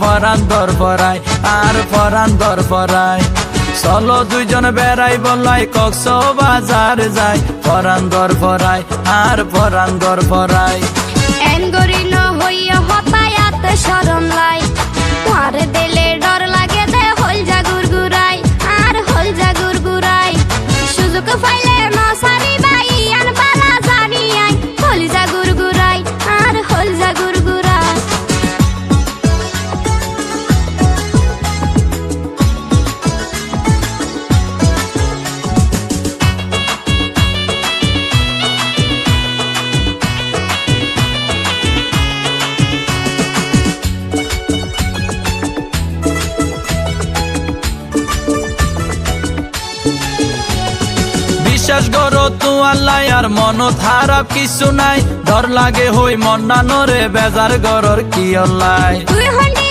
পরান দর পরাই আর পরান দর পরাই। চলো দুইজন বেড়াই বলাই কক্সবাজার যাই, পরান দর পরাই আর পরান দর পরাই। এনগরি ন হইয়া হতায়াত শরম লাই, তোমার দিলে ডর লাগে দে হল যা গুরগুরাই আর হল যা গুরগুরাই। সুযোগ পাইলে মশারি বাই আন পারা জানি আই, হল যা গুরগুরাই আর হল যা গুরগুরাই। বিশ্বাস করো তো আল্লাহ আর মনত খারাপ কিছু নাই, ডর লাগে হই মন না নরে বেজার গরর কি অল্লাই। তুই হন্ডি